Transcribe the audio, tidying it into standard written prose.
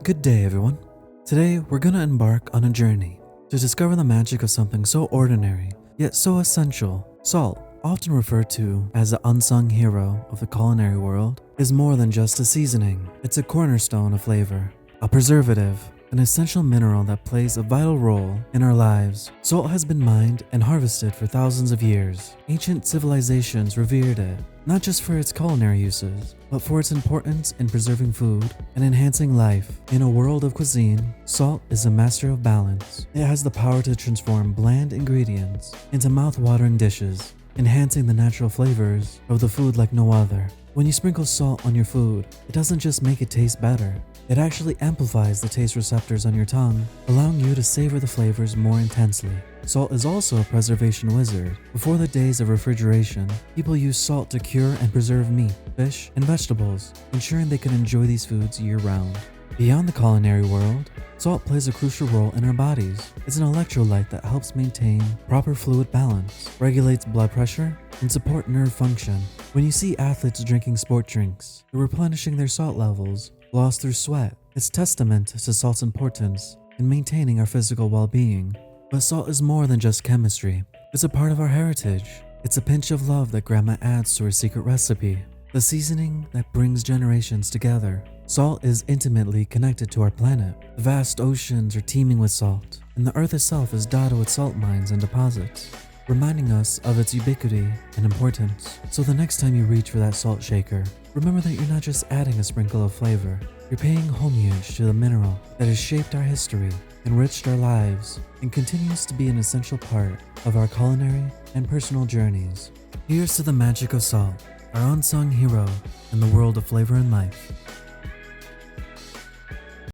Good day, everyone. Today, we're gonna embark on a journey to discover the magic of something so ordinary, yet so essential. Salt, often referred to as the unsung hero of the culinary world, is more than just a seasoning. It's a cornerstone of flavor, a preservative, an essential mineral that plays a vital role in our lives. Salt has been mined and harvested for thousands of years. Ancient civilizations revered it, not just for its culinary uses, but for its importance in preserving food and enhancing life. In a world of cuisine, salt is a master of balance. It has the power to transform bland ingredients into mouth-watering dishes, enhancing the natural flavors of the food like no other. When you sprinkle salt on your food, it doesn't just make it taste better. It actually amplifies the taste receptors on your tongue, allowing you to savor the flavors more intensely. Salt is also a preservation wizard. Before the days of refrigeration, people used salt to cure and preserve meat, fish, and vegetables, ensuring they could enjoy these foods year-round. Beyond the culinary world, salt plays a crucial role in our bodies. It's an electrolyte that helps maintain proper fluid balance, regulates blood pressure, and support nerve function. When you see athletes drinking sport drinks, they're replenishing their salt levels, lost through sweat. It's testament to salt's importance in maintaining our physical well-being. But salt is more than just chemistry. It's a part of our heritage. It's a pinch of love that Grandma adds to her secret recipe, the seasoning that brings generations together. Salt is intimately connected to our planet. The vast oceans are teeming with salt, and the earth itself is dotted with salt mines and deposits, reminding us of its ubiquity and importance. So the next time you reach for that salt shaker, remember that you're not just adding a sprinkle of flavor. You're paying homage to the mineral that has shaped our history, enriched our lives, and continues to be an essential part of our culinary and personal journeys. Here's to the magic of salt, our unsung hero in the world of flavor and life.